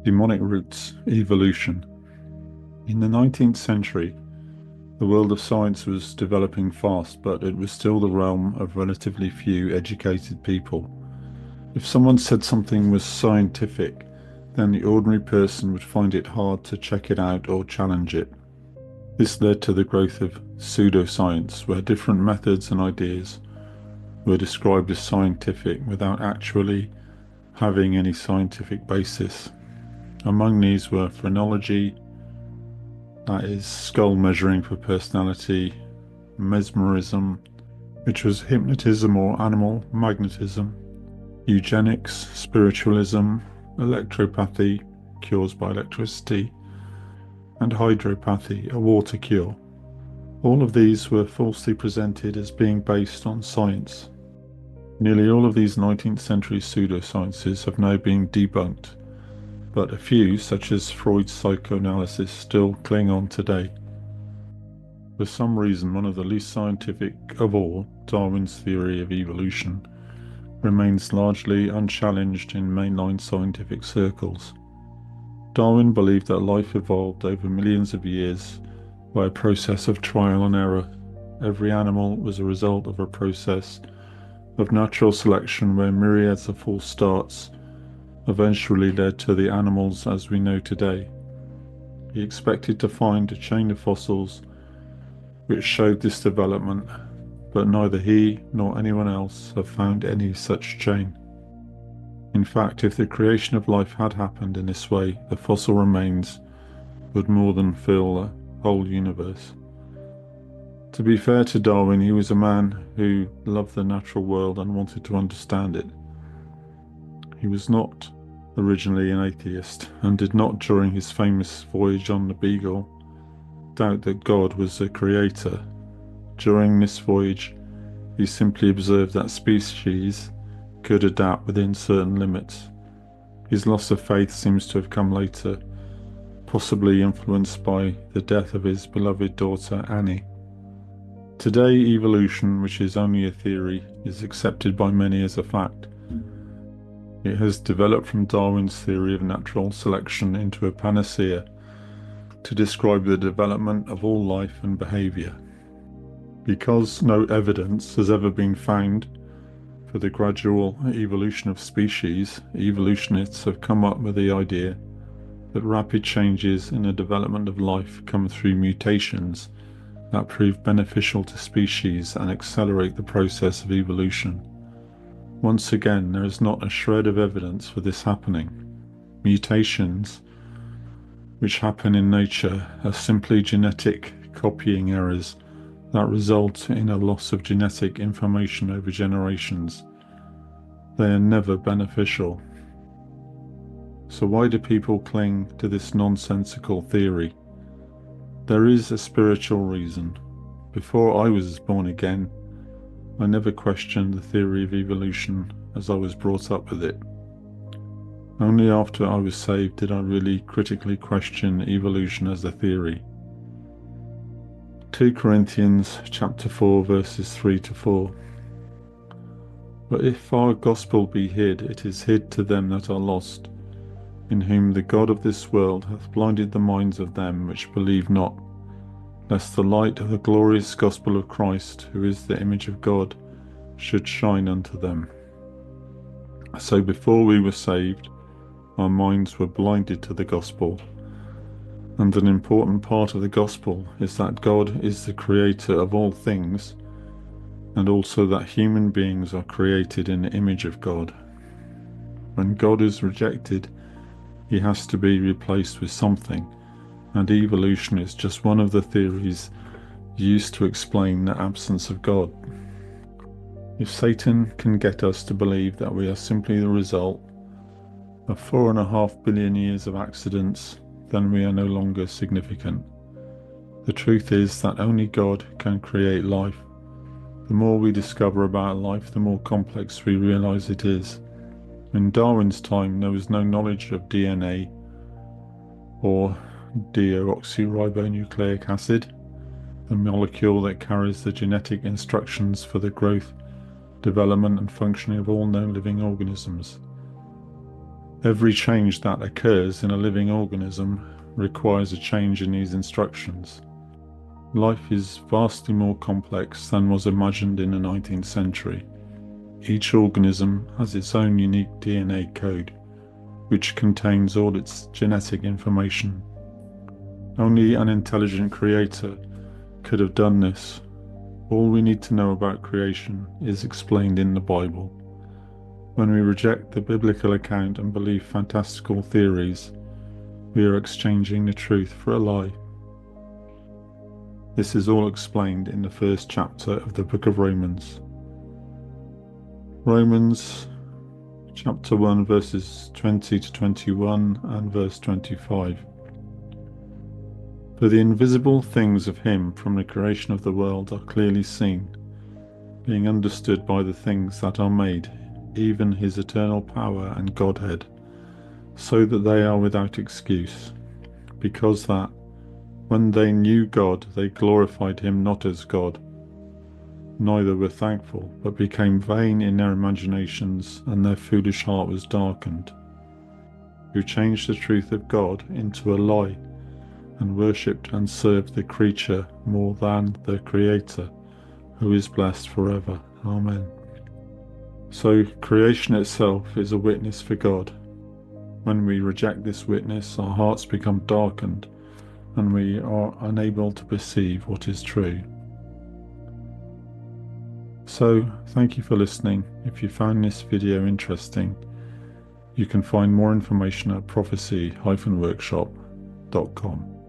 Demonic roots, evolution. In the 19th century, the world of science was developing fast, but it was still the realm of relatively few educated people. If someone said something was scientific, then the ordinary person would find it hard to check it out or challenge it. This led to the growth of pseudoscience, where different methods and ideas were described as scientific without actually having any scientific basis. Among these were phrenology, that is skull measuring for personality, mesmerism, which was hypnotism or animal magnetism, eugenics, spiritualism, electropathy, cures by electricity, and hydropathy, a water cure. All of these were falsely presented as being based on science. Nearly all of these 19th century pseudosciences have now been debunked, but a few, such as Freud's psychoanalysis, still cling on today. For some reason, one of the least scientific of all, Darwin's theory of evolution, remains largely unchallenged in mainline scientific circles. Darwin believed that life evolved over millions of years by a process of trial and error. Every animal was a result of a process of natural selection where myriads of false starts eventually led to the animals as we know today. He expected to find a chain of fossils which showed this development, but neither he nor anyone else have found any such chain. In fact, if the creation of life had happened in this way, the fossil remains would more than fill the whole universe. To be fair to Darwin, he was a man who loved the natural world and wanted to understand it. He was not originally an atheist and did not, during his famous voyage on the Beagle, doubt that God was the creator. During this voyage, he simply observed that species could adapt within certain limits. His loss of faith seems to have come later, possibly influenced by the death of his beloved daughter Annie. Today, evolution, which is only a theory, is accepted by many as a fact. It has developed from Darwin's theory of natural selection into a panacea to describe the development of all life and behavior. Because no evidence has ever been found for the gradual evolution of species, evolutionists have come up with the idea that rapid changes in the development of life come through mutations that prove beneficial to species and accelerate the process of evolution. Once again, there is not a shred of evidence for this happening. Mutations, which happen in nature, are simply genetic copying errors that result in a loss of genetic information over generations. They are never beneficial. So why do people cling to this nonsensical theory? There is a spiritual reason. Before I was born again, I never questioned the theory of evolution as I was brought up with it. Only after I was saved did I really critically question evolution as a theory. 2 Corinthians chapter 4 verses 3 to 4. But if our gospel be hid, it is hid to them that are lost, in whom the God of this world hath blinded the minds of them which believe not, lest the light of the glorious gospel of Christ, who is the image of God, should shine unto them. So before we were saved, our minds were blinded to the gospel. And an important part of the gospel is that God is the creator of all things, and also that human beings are created in the image of God. When God is rejected, he has to be replaced with something, and evolution is just one of the theories used to explain the absence of God. If Satan can get us to believe that we are simply the result of 4.5 billion years of accidents, then we are no longer significant. The truth is that only God can create life. The more we discover about life, the more complex we realize it is. In Darwin's time, there was no knowledge of DNA or deoxyribonucleic acid, the molecule that carries the genetic instructions for the growth, development and functioning of all known living organisms. Every change that occurs in a living organism requires a change in these instructions. Life is vastly more complex than was imagined in the 19th century. Each organism has its own unique DNA code, which contains all its genetic information. Only an intelligent creator could have done this. All we need to know about creation is explained in the Bible. When we reject the biblical account and believe fantastical theories, we are exchanging the truth for a lie. This is all explained in the first chapter of the book of Romans. Romans chapter 1 verses 20 to 21 and verse 25. For the invisible things of him from the creation of the world are clearly seen, being understood by the things that are made, even his eternal power and Godhead, so that they are without excuse, because that, when they knew God, they glorified him not as God, neither were thankful, but became vain in their imaginations, and their foolish heart was darkened, who changed the truth of God into a lie, and worshipped and served the creature more than the Creator, who is blessed forever. Amen. So creation itself is a witness for God. When we reject this witness, our hearts become darkened, and we are unable to perceive what is true. So, thank you for listening. If you found this video interesting, you can find more information at prophecy-workshop.com.